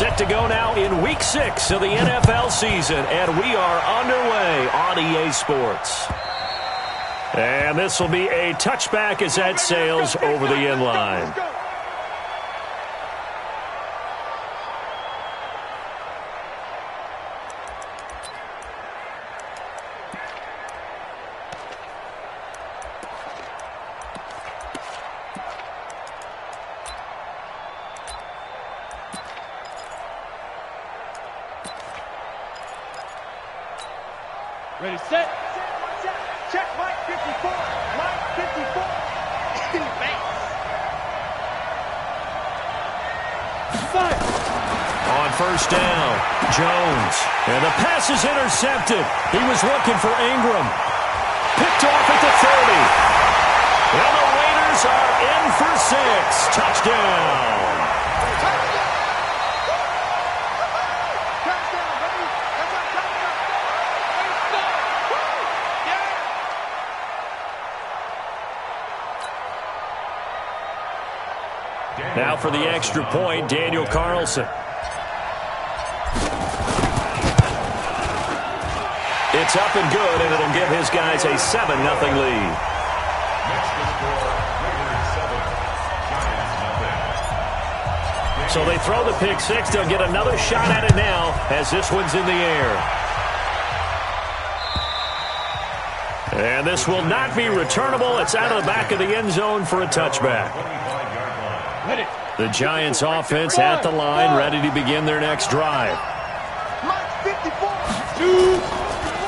Set to go now in Week 6 of the NFL season, and we are underway on EA Sports. And this will be a touchback as that sails over the end line. Ready, set. Check, Mike 54. Mike 54. Fire. On first down, Jones. And the pass is intercepted. He was looking for Ingram. Picked off at the 30. And the Raiders are in for 6. Touchdown. Now for the extra point, Daniel Carlson. It's up and good, and it'll give his guys a 7-0 lead. So they throw the pick six. They'll get another shot at it now as this one's in the air. And this will not be returnable. It's out of the back of the end zone for a touchback. The Giants offense at the line, ready to begin their next drive.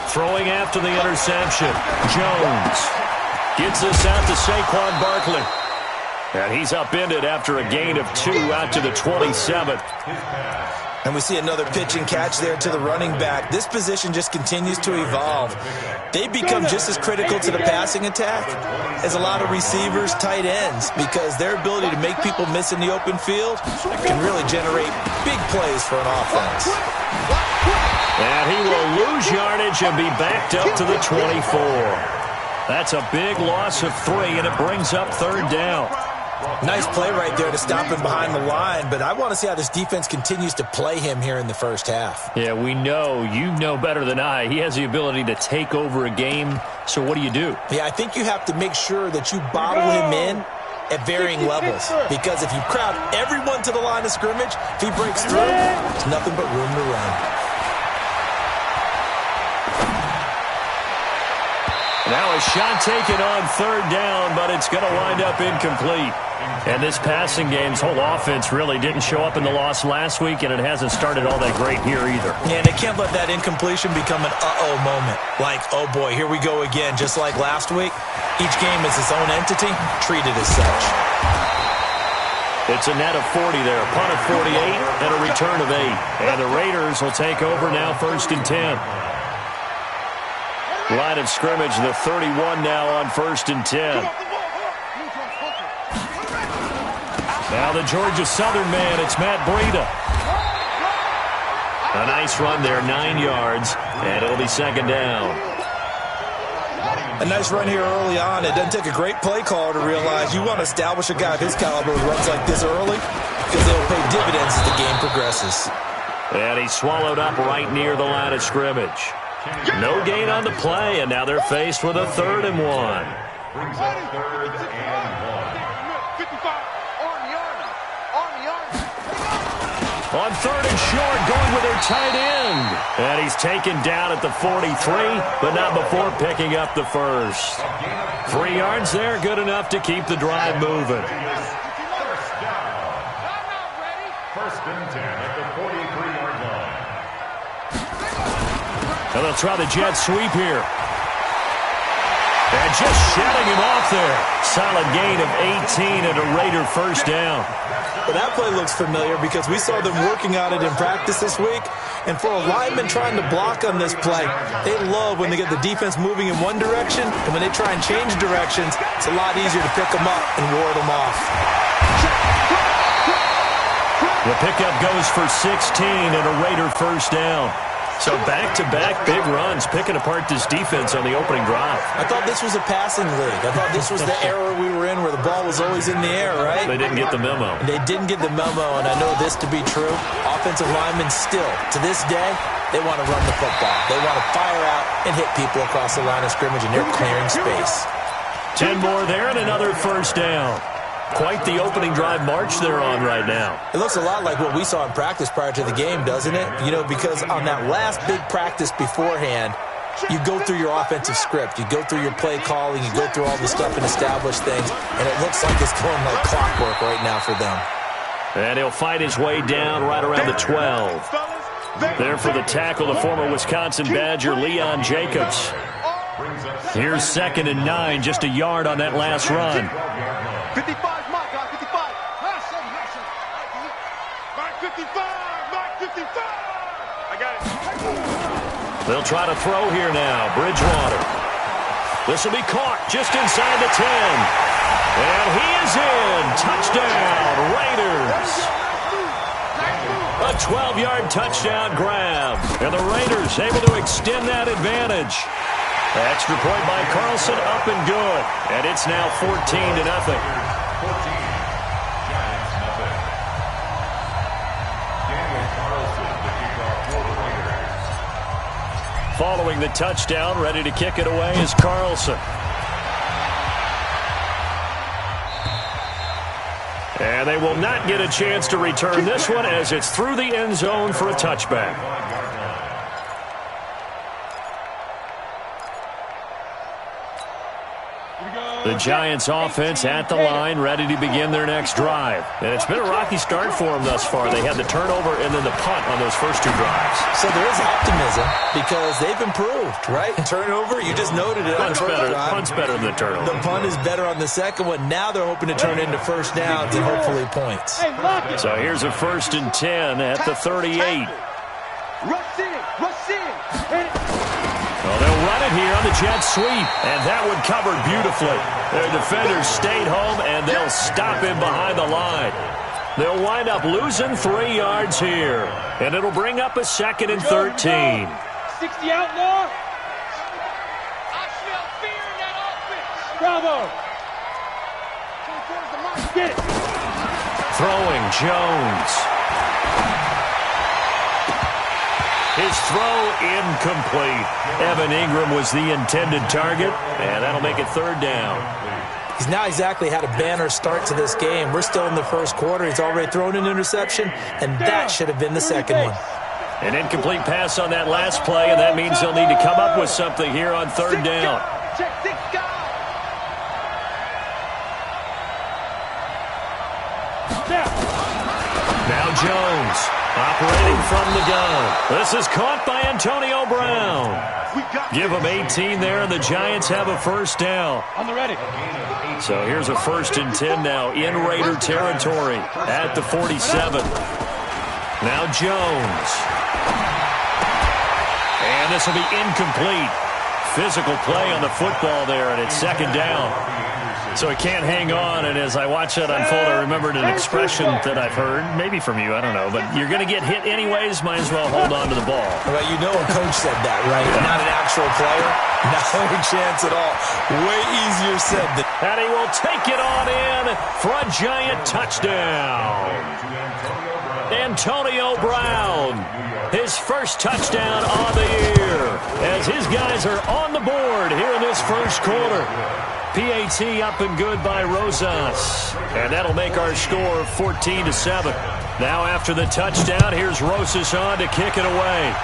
Throwing after the interception. Jones gets this out to Saquon Barkley. And he's upended after a gain of 2 out to the 27. And we see another pitch and catch there to the running back. This position just continues to evolve. They become just as critical to the passing attack as a lot of receivers, tight ends, because their ability to make people miss in the open field can really generate big plays for an offense. And he will lose yardage and be backed up to the 24. That's a big loss of 3, and it brings up third down. Nice play right there to stop him behind the line, but I want to see how this defense continues to play him here in the first half. Yeah, we know. You know better than I. He has the ability to take over a game, so what do? Yeah, I think you have to make sure that you bottle him in at varying levels, because if you crowd everyone to the line of scrimmage, if he breaks through, there's nothing but room to run. Now a shot taken on third down, but it's going to wind up incomplete. And this passing game's whole offense really didn't show up in the loss last week, and it hasn't started all that great here either. Yeah, and they can't let that incompletion become an uh-oh moment. Like, oh boy, here we go again, just like last week. Each game is its own entity, treated as such. It's a net of 40 there, a punt of 48, and a return of 8. And the Raiders will take over now, 1st and 10. Line of scrimmage, the 31 now on 1st and 10. Now the Georgia Southern man, it's Matt Breida. A nice run there, 9 yards, and it'll be 2nd down. A nice run here early on. It doesn't take a great play caller to realize you want to establish a guy of his caliber who runs like this early, because they'll pay dividends as the game progresses. And he swallowed up right near the line of scrimmage. No gain on the play, and now they're faced with a 3rd and 1. Brings up 3rd and 1. 55 on the army. On 3rd and short, going with their tight end. And he's taken down at the 43, but not before picking up the first. 3 yards there, good enough to keep the drive moving. First and 10 at the 43-yard line. And they'll try the jet sweep here. And just shutting him off there. Solid gain of 18 and a Raider first down. Well, that play looks familiar because we saw them working on it in practice this week. And for a lineman trying to block on this play, they love when they get the defense moving in one direction. And when they try and change directions, it's a lot easier to pick them up and ward them off. The pickup goes for 16 and a Raider first down. So back-to-back big runs, picking apart this defense on the opening drive. I thought this was a passing league. I thought this was the era we were in where the ball was always in the air, right? They didn't get the memo. They didn't get the memo, and I know this to be true. Offensive linemen still, to this day, they want to run the football. They want to fire out and hit people across the line of scrimmage, and they're clearing space. 10 more there and another first down. Quite the opening drive march they're on right now. It looks a lot like what we saw in practice prior to the game, doesn't it? You know, because on that last big practice beforehand, you go through your offensive script. You go through your play calling. You go through all the stuff and establish things. And it looks like it's going like clockwork right now for them. And he'll fight his way down right around the 12. There for the tackle, the former Wisconsin Badger, Leon Jacobs. Here's 2nd and 9, just a yard on that last run. 55, my guy, 55. Mark 55, Mark 55. I got it. They'll try to throw here now. Bridgewater. This will be caught just inside the 10. And he is in. Touchdown, Raiders. A 12-yard touchdown grab. And the Raiders able to extend that advantage. Extra point by Carlson, up and good. And it's now 14-0. Following the touchdown, ready to kick it away is Carlson. And they will not get a chance to return this one as it's through the end zone for a touchback. The Giants offense at the line, ready to begin their next drive. And it's been a rocky start for them thus far. They had the turnover and then the punt on those first 2 drives. So there is optimism because they've improved, right? Turnover, you just noted it. Punt's better than the turnover. The punt is better on the second one. Now they're hoping to turn into first downs and hopefully points. So here's a 1st and 10 at the 38. Rush in. Well, they'll run it here on the jet sweep, and that one covered beautifully. Their defenders stayed home, and they'll stop him behind the line. They'll wind up losing 3 yards here, and it'll bring up a 2nd and 13. 60 outlaw. I smell fear in that offense. Bravo. Get it. Throwing Jones. His throw incomplete. Evan Ingram was the intended target, and that'll make it 3rd down. He's now exactly had a banner start to this game. We're still in the first quarter. He's already thrown an interception, and that should have been the second one. An incomplete pass on that last play, and that means they'll need to come up with something here on 3rd down. Check 6 guys. Now Jones. Operating from the gun. This is caught by Antonio Brown. Give him 18 there, and the Giants have a first down. On the ready. So here's a 1st and 10 now in Raider territory at the 47. Now Jones. And this will be incomplete. Physical play on the football there, and it's 2nd down. So he can't hang on, and as I watch that unfold, I remembered an expression that I've heard, maybe from you, I don't know, but you're going to get hit anyways, might as well hold on to the ball. Well, you know a coach said that, right? Yeah. Not an actual player. No chance at all. Way easier said than... And he will take it on in for a Giant touchdown. Antonio Brown, his first touchdown on the year, as his guys are on the board here in this first quarter. PAT up and good by Rosas. And that'll make our score 14-7. Now after the touchdown, here's Rosas on to kick it away.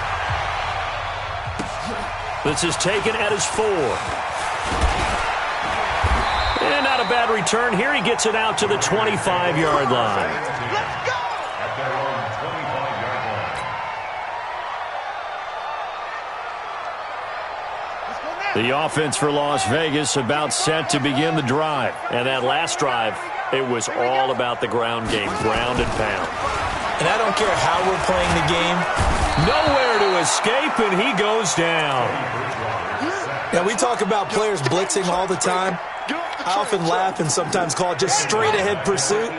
This is taken at his 4. And not a bad return here. He gets it out to the 25-yard line. Let's go. At their own 25-yard line. The offense for Las Vegas about set to begin the drive. And that last drive, it was all about the ground game, ground and pound. And I don't care how we're playing the game. Nowhere to escape, and he goes down. Now, we talk about players blitzing all the time. I often laugh and sometimes call it just straight-ahead pursuit.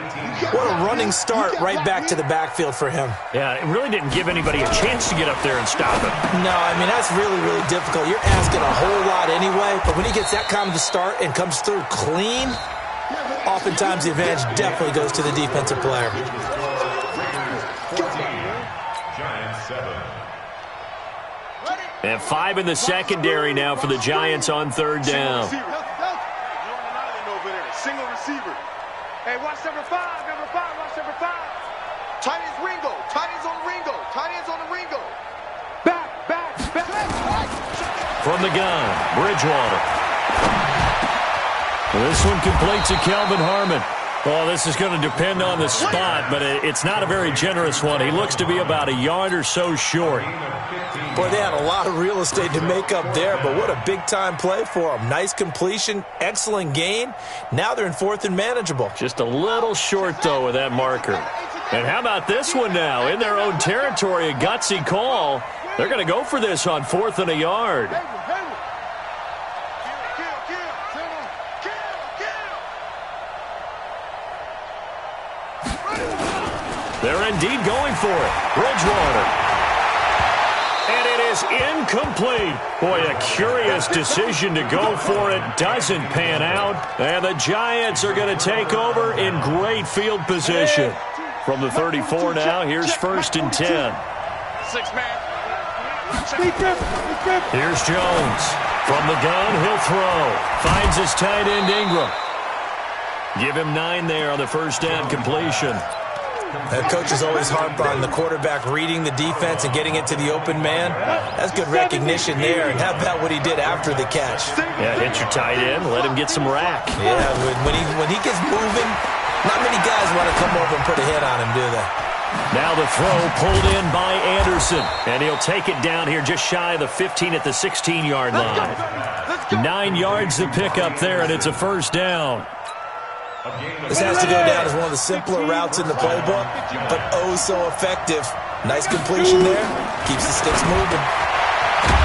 What a running start right back to the backfield for him. Yeah, it really didn't give anybody a chance to get up there and stop him. No, I mean, that's really, really difficult. You're asking a whole lot anyway, but when he gets that kind of a start and comes through clean, oftentimes the advantage definitely goes to the defensive player. Giants 7. And 5 in the secondary now for the Giants on third down. Single receiver. Hey, watch number 5, watch number 5. Tight ends Ringo, tight ends on the Ringo, tight ends on the Ringo. Back. From the gun, Bridgewater. This one complete to Kelvin Harmon. Well, this is going to depend on the spot, but it's not a very generous one. He looks to be about a yard or so short. Boy, they had a lot of real estate to make up there, but what a big-time play for them. Nice completion, excellent gain. Now they're in fourth and manageable. Just a little short, though, with that marker. And how about this one now? In their own territory, a gutsy call. They're going to go for this on 4th and a yard. They're indeed going for it. Bridgewater. And it is incomplete. Boy, a curious decision to go for it. Doesn't pan out. And the Giants are going to take over in great field position. From the 34 now, here's 1st and 10. 6-man. Here's Jones. From the gun, he'll throw. Finds his tight end Ingram. Give him 9 there on the first down completion. Coaches always harp on the quarterback reading the defense and getting it to the open man. That's good recognition there. And how about what he did after the catch? Yeah, hit your tight end. Let him get some rack. Yeah, when he gets moving, not many guys want to come over and put a hit on him, do they? Now the throw pulled in by Anderson. And he'll take it down here just shy of the 15 at the 16-yard line. 9 yards to pick up there, and it's a first down. This has to go down as one of the simpler routes in the playbook, but oh so effective. Nice completion there. Keeps the sticks moving.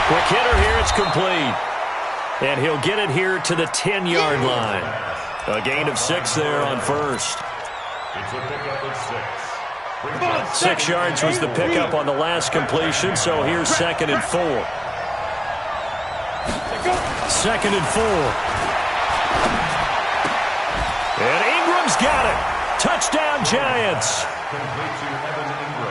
Quick hitter here, it's complete. And he'll get it here to the 10-yard line. A gain of 6 there on first. It's a pickup of 6. 6 yards was the pickup on the last completion, so here's 2nd and 4. 2nd and 4. And Ingram's got it. Touchdown, Giants.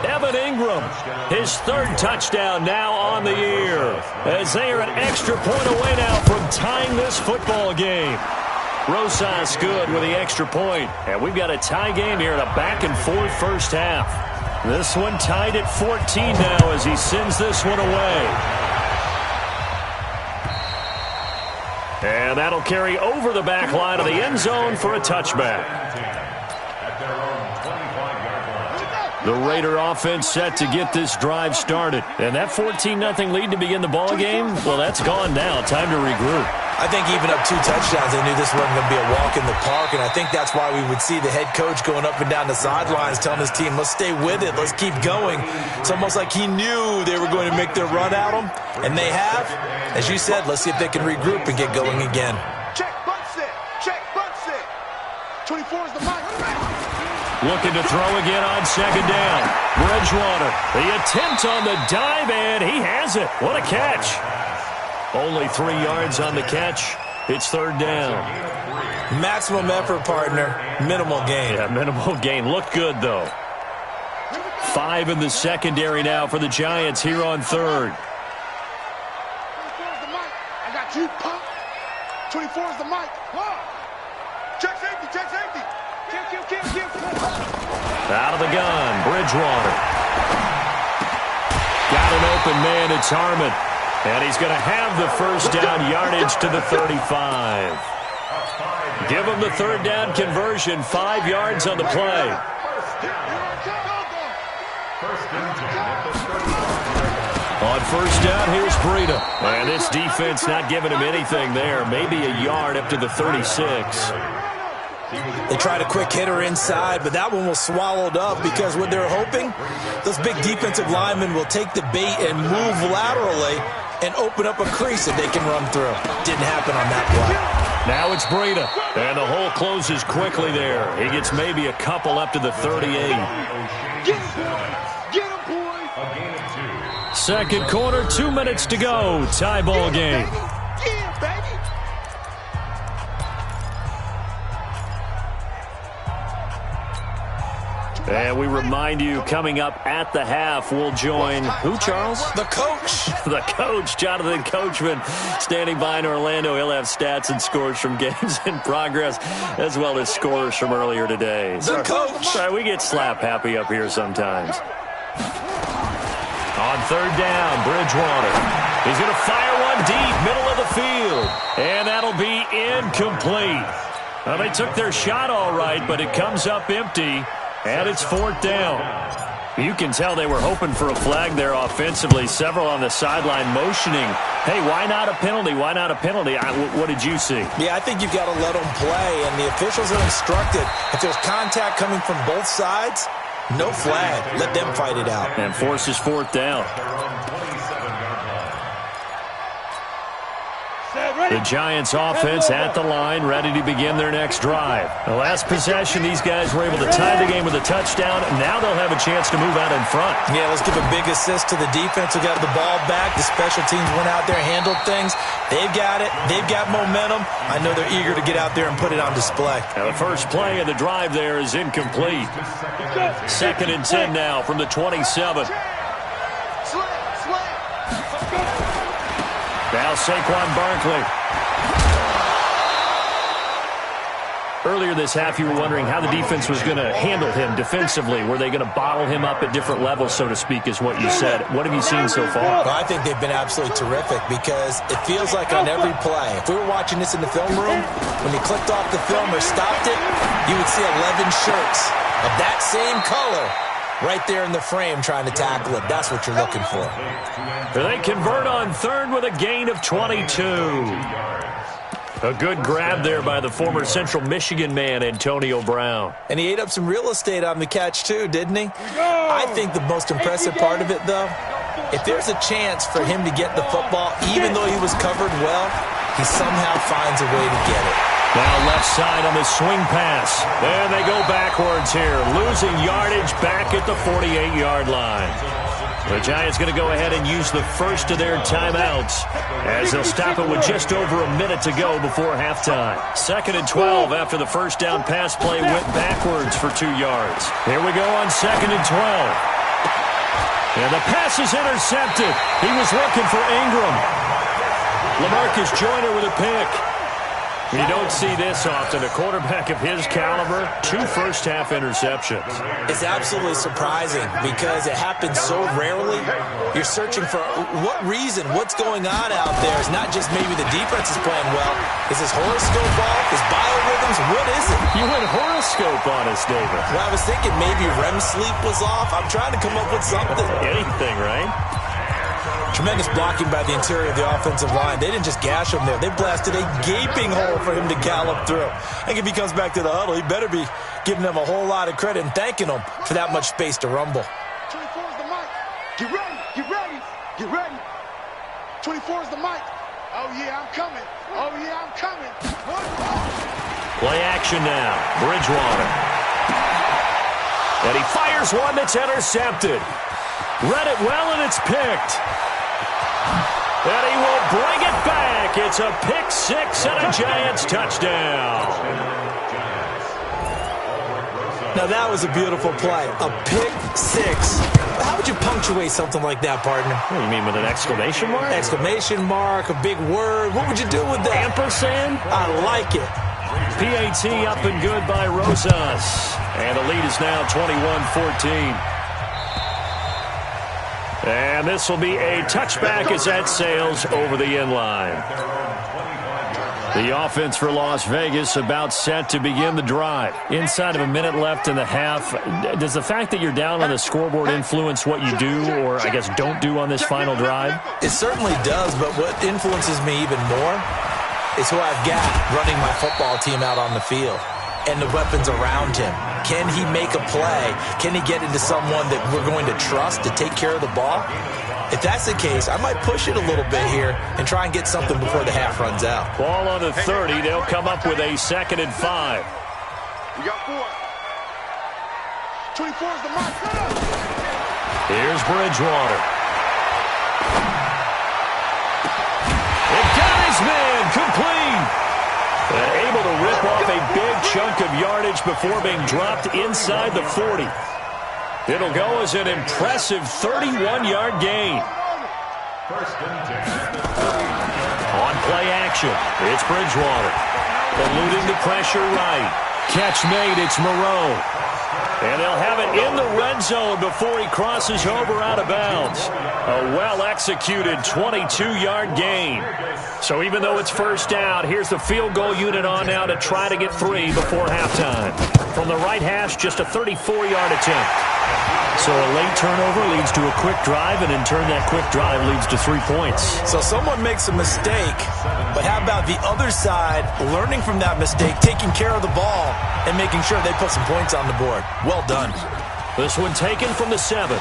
Evan Ingram, his 3rd touchdown now on the year, as they are an extra point away now from tying this football game. Rosas good with the extra point. And we've got a tie game here in a back-and-forth first half. This one tied at 14 now as he sends this one away. And that'll carry over the back line of the end zone for a touchback. The Raider offense set to get this drive started. And that 14-0 lead to begin the ball game, well, that's gone now. Time to regroup. I think even up 2 touchdowns, they knew this wasn't going to be a walk in the park, and I think that's why we would see the head coach going up and down the sidelines telling his team, let's stay with it, let's keep going. It's almost like he knew they were going to make their run at him, and they have. As you said, let's see if they can regroup and get going again. Check, butt set. Check, butt set. 24 is the mic. Looking to throw again on 2nd down. Bridgewater, the attempt on the dive, and he has it. What a catch. Only 3 yards on the catch. It's 3rd down. Maximum effort, partner. Minimal gain. Yeah, minimal gain. Looked good, though. 5 in the secondary now for the Giants here on 3rd. 24 is the mic. I got you, punk. 24 is the mic. Check safety, check safety. Kill. Out of the gun, Bridgewater. Got an open man, it's Harmon. And he's going to have the first down yardage to the 35. Give him the 3rd down conversion, 5 yards on the play. On 1st down, here's Breida. And this defense not giving him anything there. Maybe a yard up to the 36. They tried a quick hitter inside, but that one was swallowed up because what they're hoping, those big defensive linemen will take the bait and move laterally and open up a crease that they can run through. Didn't happen on that play. Now it's Breida. And the hole closes quickly there. He gets maybe a couple up to the 38. Get him, boy. Get him, boy. A gain of 2. Second quarter, 2 minutes to go. Tie ball game. Yeah, baby. And we remind you, coming up at the half, we'll join who, Charles? The coach. The coach, Jonathan Coachman, standing by in Orlando. He'll have stats and scores from games in progress, as well as scores from earlier today. The coach. Sorry, we get slap happy up here sometimes. On third down, Bridgewater. He's going to fire one deep, middle of the field. And that'll be incomplete. Well, they took their shot all right, but it comes up empty. And it's fourth down. You can tell they were hoping for a flag there offensively. Several on the sideline motioning, hey, why not a penalty? Why not a penalty? What did you see? Yeah, I think you've got to let them play. And the officials are instructed, if there's contact coming from both sides, no flag. Let them fight it out. And forces fourth down. The Giants offense at the line, ready to begin their next drive. The last possession, these guys were able to tie the game with a touchdown. Now they'll have a chance to move out in front. Yeah, let's give a big assist to the defense who got the ball back. The special teams went out there, handled things. They've got it. They've got momentum. I know they're eager to get out there and put it on display. Now the first play of the drive there is incomplete. Second and 10 now from the 27. Now Saquon Barkley. Earlier this half, you were wondering how the defense was going to handle him defensively. Were they going to bottle him up at different levels, so to speak, is what you said. What have you seen so far? Well, I think they've been absolutely terrific because it feels like on every play, if we were watching this in the film room, when you clicked off the film or stopped it, you would see 11 shirts of that same color right there in the frame trying to tackle it. That's what you're looking for. They convert on third with a gain of 22. A good grab there by the former Central Michigan man, Antonio Brown. And he ate up some real estate on the catch too, didn't he? I think the most impressive part of it, though, if there's a chance for him to get the football, even though he was covered well, he somehow finds a way to get it. Now left side on the swing pass. And they go backwards here, losing yardage back at the 48-yard line. The Giants going to go ahead and use the first of their timeouts as they'll stop it with just over a minute to go before halftime. Second and 12 after the first down pass play went backwards for 2 yards. Here we go on second and 12. And the pass is intercepted. He was looking for Ingram. LaMarcus Joyner with a pick. You don't see this often. A quarterback of his caliber, 2 first-half interceptions. It's absolutely surprising because it happens so rarely. You're searching for what reason, what's going on out there. It's not just maybe the defense is playing well. Is his horoscope off? His biorhythms? What is it? You went horoscope on us, David. Well, I was thinking maybe REM sleep was off. I'm trying to come up with something. Anything, right? Tremendous blocking by the interior of the offensive line. They didn't just gash him there. They blasted a gaping hole for him to gallop through. I think if he comes back to the huddle, he better be giving them a whole lot of credit and thanking them for that much space to rumble. 24 is the mic. Get ready. Get ready. Get ready. 24 is the mic. Oh, yeah, I'm coming. Oh, yeah, I'm coming. Play action now. Bridgewater. And he fires one that's intercepted. Read it well, and it's picked. And he will bring it back. It's a pick six and a Giants touchdown. Now, that was a beautiful play. A pick six. How would you punctuate something like that, partner? What do you mean, with an exclamation mark? Exclamation mark, a big word. What would you do with that? Ampersand? I like it. PAT up and good by Rosas. And the lead is now 21-14. And this will be a touchback as that sails over the end line. The offense for Las Vegas about set to begin the drive. Inside of a minute left in the half. Does the fact that you're down on the scoreboard influence what you do, or I guess don't do on this final drive? It certainly does, but what influences me even more is who I've got running my football team out on the field. and the weapons around him. Can he make a play? Can he get into someone that we're going to trust to take care of the ball? If that's the case, I might push it a little bit here and try and get something before the half runs out. Ball on the 30. They'll come up with a 2nd and 5. We got 4. 24 is the mark. Here's Bridgewater. It got his man complete. And able to rip off a big chunk of yardage before being dropped inside the 40. It'll go as an impressive 31-yard gain. First and 10. On play action, it's Bridgewater. Eluding the pressure right. Catch made, it's Moreau. And they'll have it in the red zone before he crosses over out of bounds. A well-executed 22-yard gain. So even though it's first down, here's the field goal unit on now to try to get 3 before halftime. From the right hash, just a 34-yard attempt. So a late turnover leads to a quick drive, and in turn that quick drive leads to 3 points. So someone makes a mistake, but how about the other side learning from that mistake, taking care of the ball, and making sure they put some points on the board? Well done. This one taken from the 7.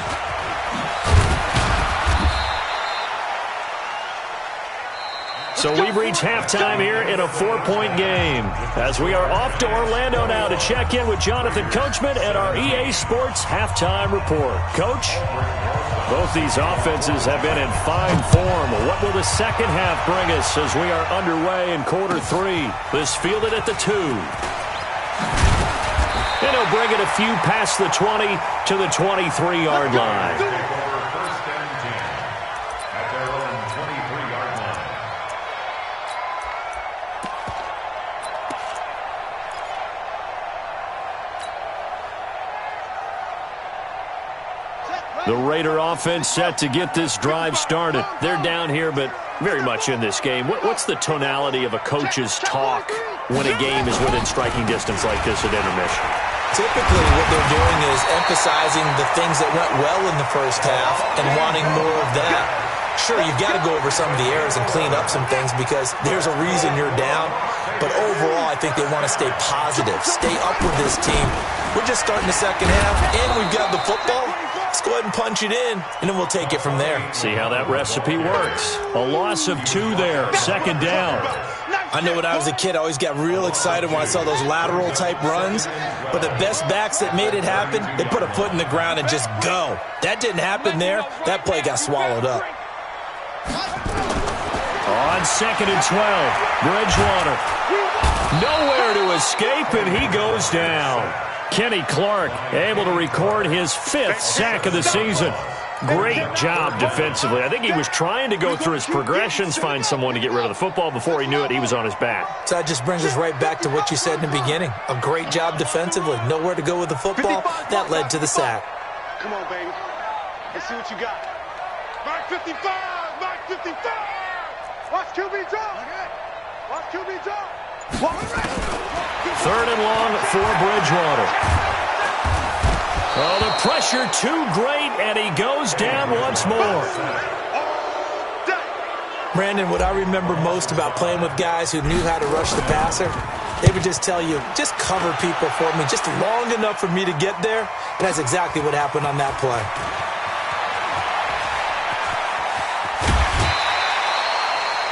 So we've reached halftime here in a 4-point game. As we are off to Orlando now to check in with Jonathan Coachman at our EA Sports Halftime Report. Coach, both these offenses have been in fine form. What will the second half bring us as we are underway in quarter 3? This fielded at the 2. And he'll bring it a few past the 20 to the 23-yard line. First and 10 at their own 23-yard line. The Raider offense set to get this drive started. They're down here, but very much in this game. What's the tonality of a coach's talk when a game is within striking distance like this at intermission? Typically, what they're doing is emphasizing the things that went well in the first half and wanting more of that. Sure, you've got to go over some of the errors and clean up some things because there's a reason you're down. But overall, I think they want to stay positive, stay up with this team. We're just starting the second half, and we've got the football. Let's go ahead and punch it in, and then we'll take it from there. See how that recipe works. A loss of 2 there, 2nd down. I know when I was a kid, I always got real excited when I saw those lateral-type runs. But the best backs that made it happen, they put a foot in the ground and just go. That didn't happen there. That play got swallowed up. On 2nd and 12, Bridgewater. Nowhere to escape, and he goes down. Kenny Clark able to record his 5th sack of the season. Great job defensively. I think he was trying to go through his progressions, find someone to get rid of the football. Before he knew it, he was on his back. So that just brings us right back to what you said in the beginning. A great job defensively. Nowhere to go with the football. That led to the sack. Come on, baby. Let's see what you got. Mark 55! Mark 55! Watch QB jump! Watch QB jump! 3rd and long for Bridgewater. Oh, the pressure too great, and he goes down once more. Brandon, what I remember most about playing with guys who knew how to rush the passer, they would just tell you, just cover people for me, just long enough for me to get there. And that's exactly what happened on that play.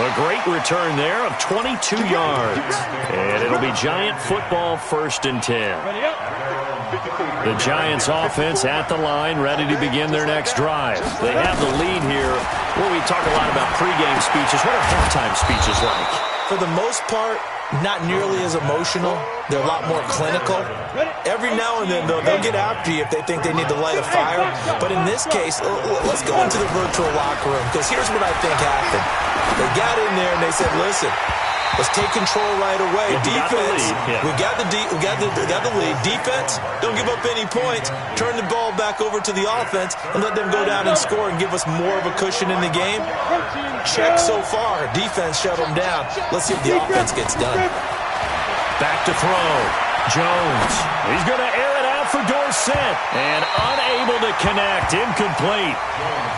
A great return there of 22 yards. And it'll be Giant football, 1st and 10. The Giants offense at the line, ready to begin their next drive. They have the lead here. Well, we talk a lot about pregame speeches. What are halftime speeches like? For the most part, not nearly as emotional. They're a lot more clinical. Every now and then, they'll get after you if they think they need to light a fire. But in this case, let's go into the virtual locker room, because here's what I think happened. They got in there and they said, listen, let's take control right away. Defense, we got the lead. Defense, don't give up any points. Turn the ball back over to the offense and let them go down and score and give us more of a cushion in the game. Check so far. Defense shut them down. Let's see if the offense gets done. Back to throw. Jones. He's going to air it out for Dorsett. And unable to connect. Incomplete.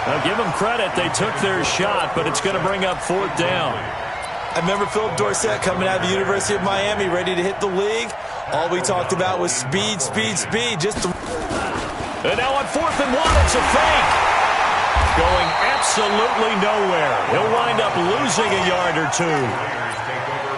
Now, give them credit. They took their shot, but it's going to bring up 4th down. I remember Philip Dorsett coming out of the University of Miami, ready to hit the league. All we talked about was speed, speed, speed. And now on 4th and 1, it's a fake. Going absolutely nowhere. He'll wind up losing a yard or two.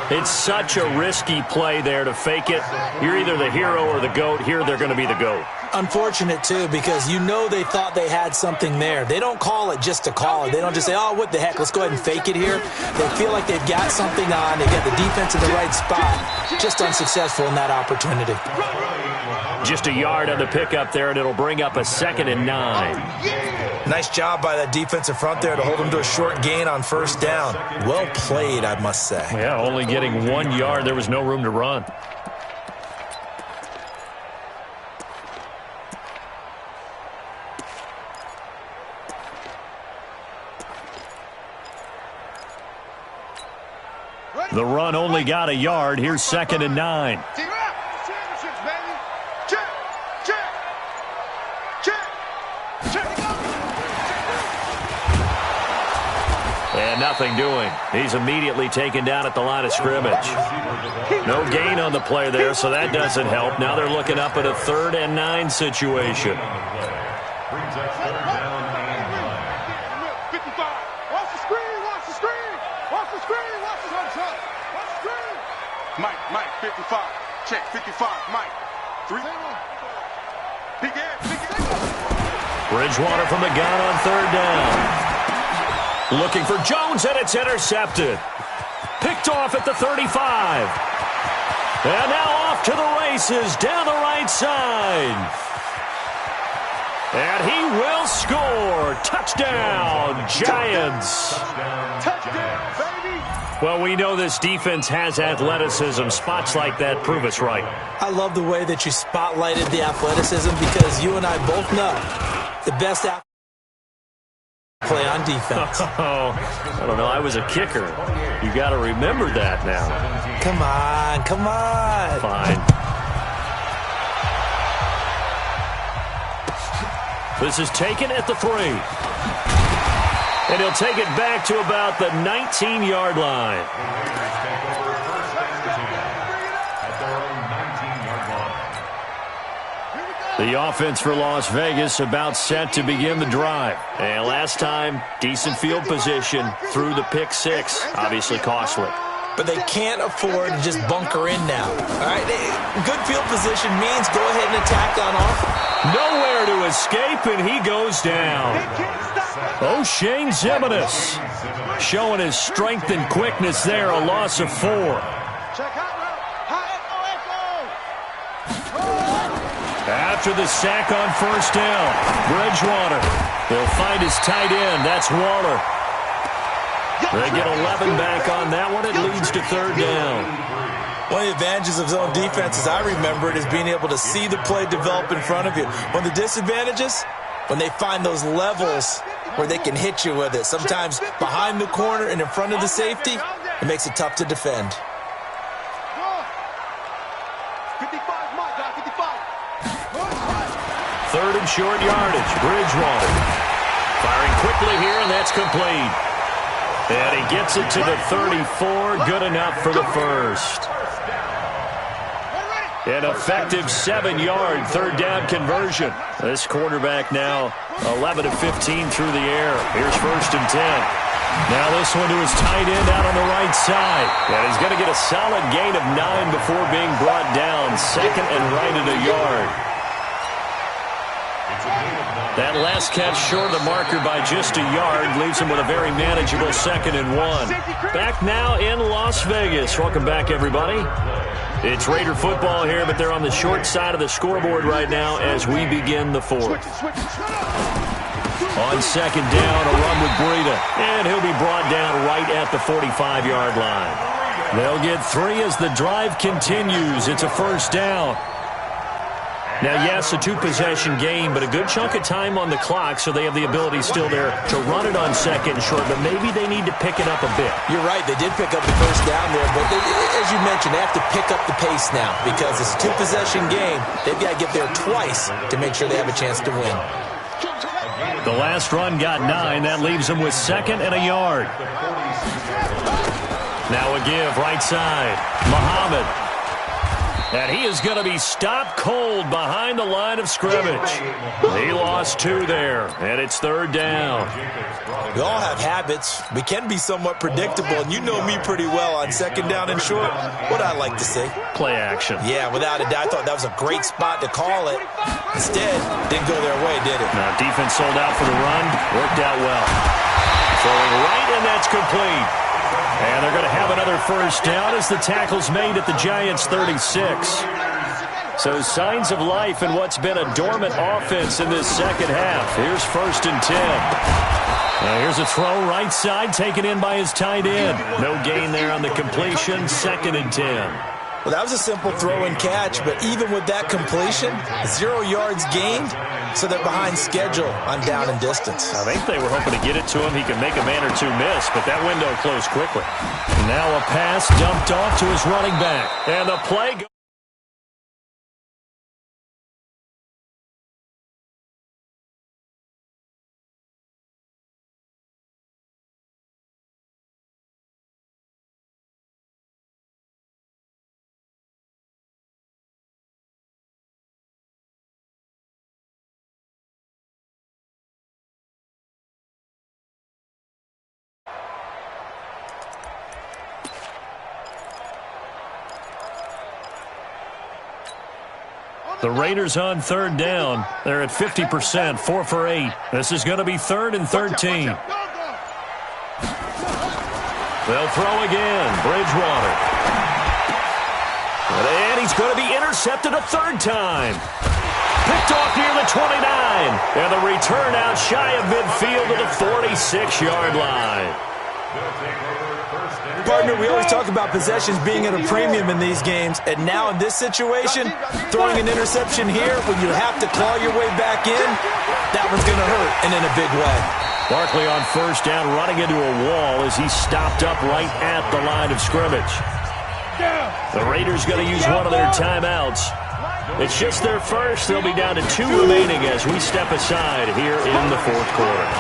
It's such a risky play there to fake it. You're either the hero or the GOAT. Here they're going to be the GOAT. Unfortunate, too, because you know they thought they had something there. They don't call it just to call it. They don't just say, oh, what the heck, let's go ahead and fake it here. They feel like they've got something on. They got the defense in the right spot. Just unsuccessful in that opportunity. Just a yard on the pickup there, and it'll bring up a 2nd and 9. Nice job by that defensive front there to hold them to a short gain on 1st down. Well played, I must say. Yeah, only getting 1 yard. There was no room to run. The run only got a yard. Here's 2nd and 9. And nothing doing. He's immediately taken down at the line of scrimmage. No gain on the play there, so that doesn't help. Now they're looking up at a 3rd and 9 situation. Mike, 55. Check, 55. Mike. 3. Bridgewater from the gun on 3rd down. Looking for Jones, and it's intercepted. Picked off at the 35. And now off to the races down the right side. And he will score. Touchdown, Giants. Touchdown, baby. Well, we know this defense has athleticism. Spots like that prove us right. I love the way that you spotlighted the athleticism because you and I both know the best play on defense. Oh, I don't know. I was a kicker. You got to remember that now. Come on, come on. Fine. This is taken at the 3. And he'll take it back to about the 19-yard line. The offense for Las Vegas about set to begin the drive. And last time, decent field position through the pick 6. Obviously costly. But they can't afford to just bunker in now. All right, good field position means go ahead and attack on offense. Nowhere to escape, and he goes down. O'Shane Zimenez showing his strength and quickness there, a loss of 4. After the sack on 1st down, Bridgewater. He'll find his tight end. That's Waller. They get 11 back on that one. It leads to 3rd down. One of the advantages of zone defense, as I remember it, is being able to see the play develop in front of you. One of the disadvantages, when they find those levels where they can hit you with it. Sometimes behind the corner and in front of the safety, it makes it tough to defend. 3rd and short yardage. Bridgewater firing quickly here, and that's complete. And he gets it to the 34. Good enough for the 1st. An effective 7-yard 3rd down conversion. This quarterback now 11 of 15 through the air. Here's 1st and 10. Now this one to his tight end out on the right side. And he's going to get a solid gain of 9 before being brought down. 2nd and right at a yard. That last catch short of the marker by just a yard leaves him with a very manageable 2nd and 1. Back now in Las Vegas. Welcome back, everybody. It's Raider football here, but they're on the short side of the scoreboard right now as we begin the 4th. On 2nd down, a run with Breida, and he'll be brought down right at the 45-yard line. They'll get 3 as the drive continues. It's a 1st down. Now, yes, a 2-possession game, but a good chunk of time on the clock, so they have the ability still there to run it on 2nd and short, but maybe they need to pick it up a bit. You're right. They did pick up the 1st down there, but as you mentioned, they have to pick up the pace now because it's a 2-possession game. They've got to get there twice to make sure they have a chance to win. The last run got 9. That leaves them with 2nd and a yard. Now a give right side. Muhammad. And he is going to be stopped cold behind the line of scrimmage. He lost 2 there, and it's 3rd down. We all have habits. We can be somewhat predictable, and you know me pretty well on 2nd down and short. What I like to say? Play action. Yeah, without a doubt, I thought that was a great spot to call it. Instead, didn't go their way, did it? Now, defense sold out for the run. Worked out well. Throwing right, and that's complete. And they're going to have another 1st down as the tackle's made at the Giants' 36. So signs of life in what's been a dormant offense in this 2nd half. Here's 1st and 10. Now here's a throw right side taken in by his tight end. No gain there on the completion. 2nd and 10. Well, that was a simple throw and catch, but even with that completion, 0 yards gained, so they're behind schedule on down and distance. I think they were hoping to get it to him. He could make a man or 2 miss, but that window closed quickly. Now a pass dumped off to his running back. And the play goes. The Raiders on 3rd down. They're at 50%, 4 for 8. This is going to be 3rd and 13. They'll throw again. Bridgewater. And he's going to be intercepted a 3rd time. Picked off near the 29. And the return out shy of midfield to the 46-yard line. Partner, we always talk about possessions being at a premium in these games, and now in this situation, throwing an interception here when you have to claw your way back in, that one's going to hurt, and in a big way. Barkley on 1st down, running into a wall as he stopped up right at the line of scrimmage. The Raiders going to use one of their timeouts. It's just their first. They'll be down to 2 remaining as we step aside here in the 4th quarter.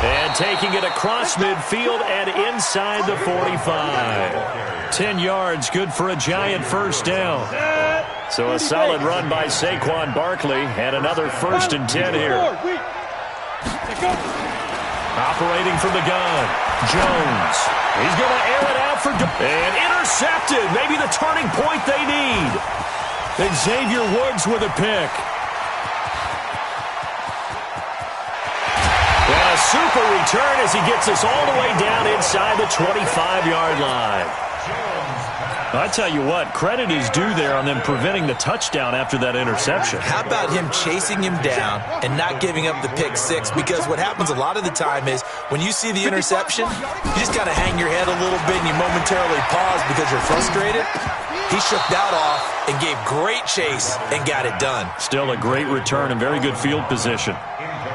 And taking it across midfield and inside the 45. 10 yards, good for a Giant 1st down. So a solid run by Saquon Barkley and another 1st and 10 here. Operating from the gun, Jones. He's going to air it out for... And intercepted. Maybe the turning point they need. Xavier Woods with a pick. And a super return as he gets us all the way down inside the 25-yard line. I tell you what, credit is due there on them preventing the touchdown after that interception. How about him chasing him down and not giving up the pick 6? Because what happens a lot of the time is when you see the interception, you just got to hang your head a little bit and you momentarily pause because you're frustrated. He shook that off and gave great chase and got it done. Still a great return and very good field position.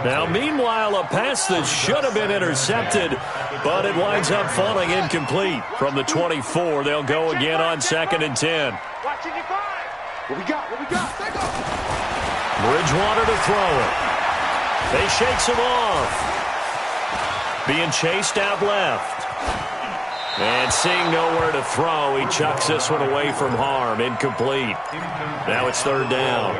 Now, meanwhile, a pass that should have been intercepted, but it winds up falling incomplete. From the 24, they'll go again on 2nd and 10. What we got? Bridgewater to throw it. They shakes him off. Being chased out left. And seeing nowhere to throw, he chucks this one away from harm. Incomplete. Now it's 3rd down.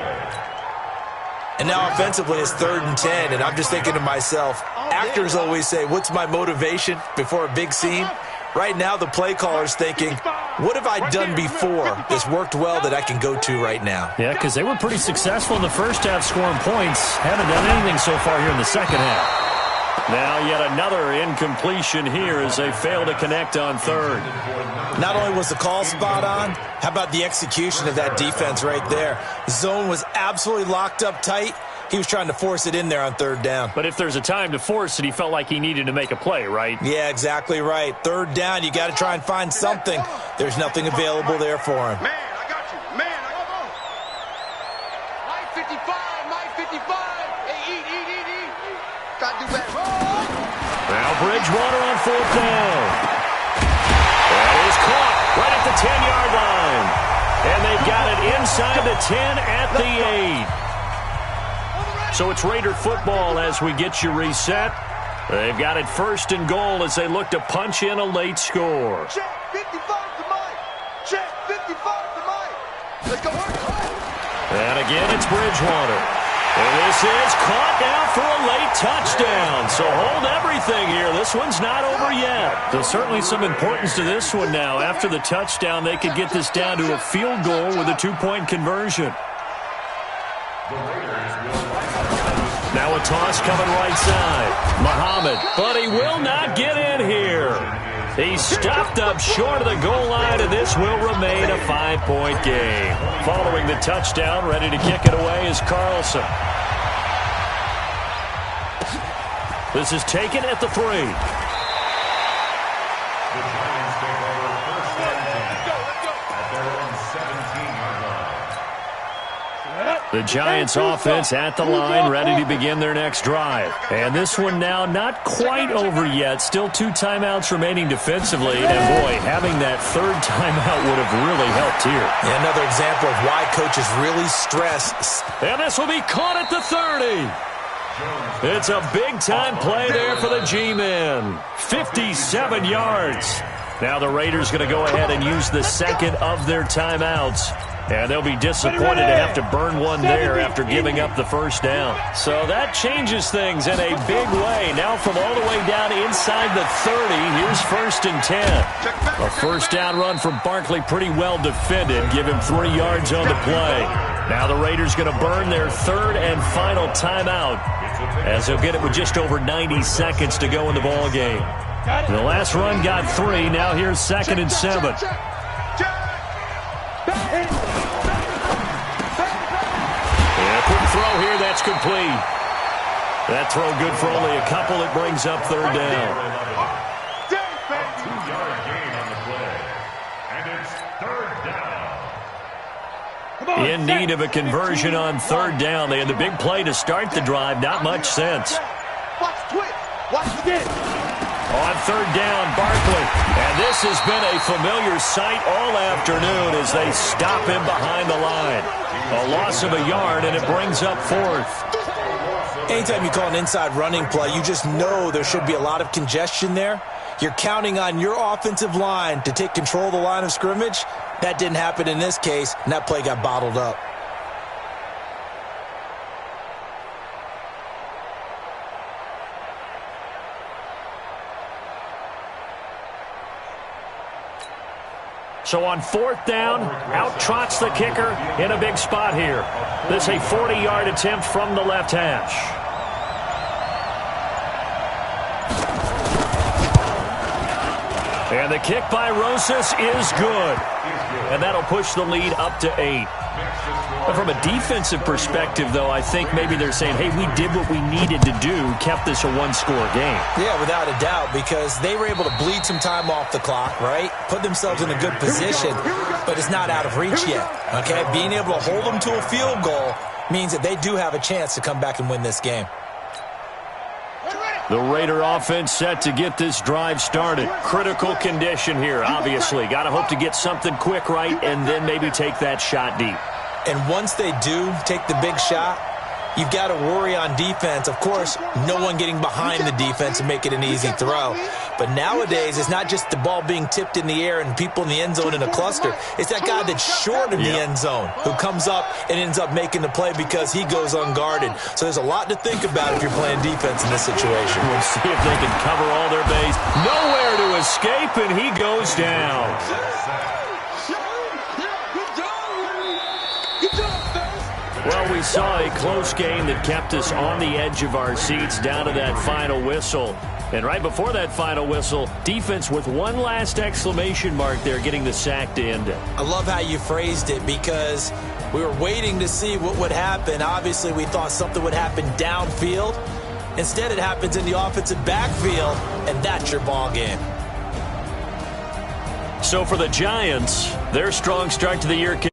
And now offensively it's 3rd and 10, and I'm just thinking to myself, actors always say, what's my motivation before a big scene? Right now the play caller's thinking, what have I done before that's worked well that I can go to right now? Yeah, because they were pretty successful in the 1st half scoring points. Haven't done anything so far here in the 2nd half. Now yet another incompletion here as they fail to connect on 3rd. Not only was the call spot on, how about the execution of that defense right there? Zone was absolutely locked up tight. He was trying to force it in there on 3rd down. But if there's a time to force it, he felt like he needed to make a play, right? Yeah, exactly right. 3rd down, you got to try and find something. There's nothing available there for him. Man, I got you. Man, I got you. Mike 55. Hey, eat. Got to do better. Now Bridgewater on 4th down. That is caught right at the 10-yard line. And they've got it inside the 10 at the 8. So it's Raider football as we get you reset. They've got it 1st and goal as they look to punch in a late score. Check 55 to Mike. Check 55. And again, it's Bridgewater. And this is caught now for a late touchdown. So hold everything here. This one's not over yet. There's certainly some importance to this one now. After the touchdown, they could get this down to a field goal with a two-point conversion. Now a toss coming right side. Muhammad, but he will not get in here. He's stopped up short of the goal line, and this will remain a 5-point game. Following the touchdown, ready to kick it away is Carlson. This is taken at the 3. The Giants take over first and 10 at their own 17-yard line. The Giants offense at the line, ready to begin their next drive. And this one now not quite over yet. Still 2 timeouts remaining defensively. And boy, having that third timeout would have really helped here. Yeah, another example of why coaches really stress. And this will be caught at the 30. It's a big-time play there for the G-men. 57 yards. Now the Raiders going to go ahead and use the second of their timeouts. And they'll be disappointed to have to burn one there after giving up the first down. So that changes things in a big way. Now from all the way down inside the 30, here's first and 10. A first down run from Barkley, pretty well defended. Give him 3 yards on the play. Now the Raiders going to burn their third and final timeout, as they'll get it with just over 90 seconds to go in the ball game. The last run got 3. Now here's second and 7. Throw here, that's complete. That throw good for only a couple. It brings up third down. 2-yard gain on the play. And it's third down. In need of a conversion on third down. They had the big play to start the drive. Not much sense. Watch twitch. Watch again. On third down, Barkley. And this has been a familiar sight all afternoon as they stop him behind the line. A loss of a yard, and it brings up fourth. Anytime you call an inside running play, you just know there should be a lot of congestion there. You're counting on your offensive line to take control of the line of scrimmage. That didn't happen in this case, and that play got bottled up. So on fourth down, out trots the kicker in a big spot here. This is a 40-yard attempt from the left hash. And the kick by Rosas is good. And that'll push the lead up to 8. But from a defensive perspective, though, I think maybe they're saying, hey, we did what we needed to do, kept this a one-score game. Yeah, without a doubt, because they were able to bleed some time off the clock, right? Put themselves in a good position, but it's not out of reach yet, okay? Being able to hold them to a field goal means that they do have a chance to come back and win this game. The Raider offense set to get this drive started. Critical condition here, obviously. Got to hope to get something quick right and then maybe take that shot deep. And once they do take the big shot, you've got to worry on defense. Of course, no one getting behind the defense and make it an easy throw. But nowadays, it's not just the ball being tipped in the air and people in the end zone in a cluster. It's that guy that's short of the end zone who comes up and ends up making the play because he goes unguarded. So there's a lot to think about if you're playing defense in this situation. We'll see if they can cover all their base. Nowhere to escape, and he goes down. Well, we saw a close game that kept us on the edge of our seats down to that final whistle. And right before that final whistle, defense with one last exclamation mark there, getting the sack to end it. I love how you phrased it because we were waiting to see what would happen. Obviously, we thought something would happen downfield. Instead, it happens in the offensive backfield, and that's your ball game. So for the Giants, their strong start to the year continues.